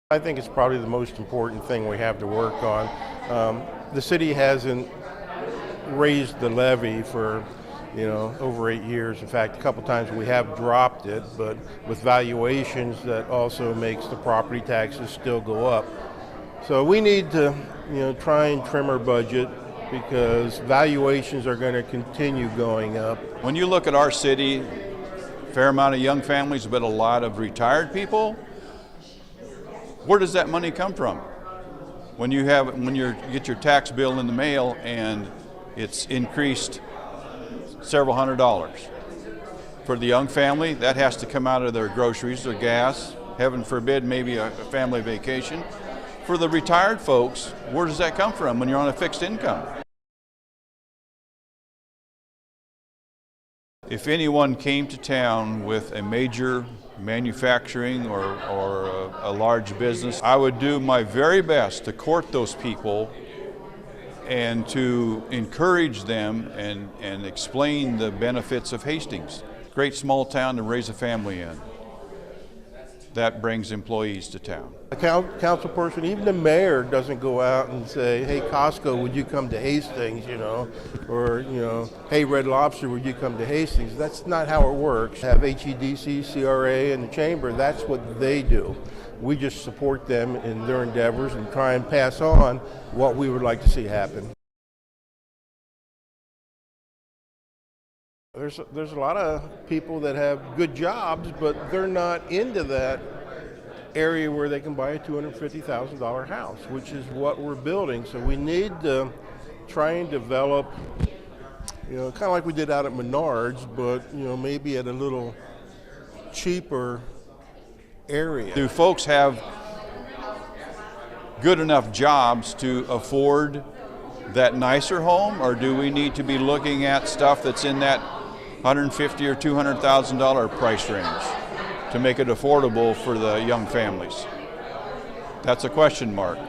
I think it's probably the most important thing we have to work on. The city hasn't raised the levy for over 8 years. In fact, a couple times we have dropped it, but with valuations, that also makes the property taxes still go up. So we need to try and trim our budget because valuations are going to continue going up. When you look at our city, a fair amount of young families, but a lot of retired people, where does that money come from? When you get your tax bill in the mail and it's increased several $100s. For the young family, that has to come out of their groceries, their gas, heaven forbid, maybe a family vacation. For the retired folks, where does that come from when you're on a fixed income? If anyone came to town with a major manufacturing or a large business, I would do my very best to court those people and to encourage them and explain the benefits of Hastings. Great small town to raise a family in. That brings employees to town. A council person, even the mayor, doesn't go out and say, hey, Costco, would you come to Hastings, or, hey, Red Lobster, would you come to Hastings? That's not how it works. Have HEDC, CRA, and the chamber, that's what they do. We just support them in their endeavors and try and pass on what we would like to see happen. There's a lot of people that have good jobs, but they're not into that area where they can buy a $250,000 house, which is what we're building. So we need to try and develop, kind of like we did out at Menards, but maybe at a little cheaper area. Do folks have good enough jobs to afford that nicer home, or do we need to be looking at stuff that's in that $150,000 or $200,000 price range to make it affordable for the young families? That's a question mark.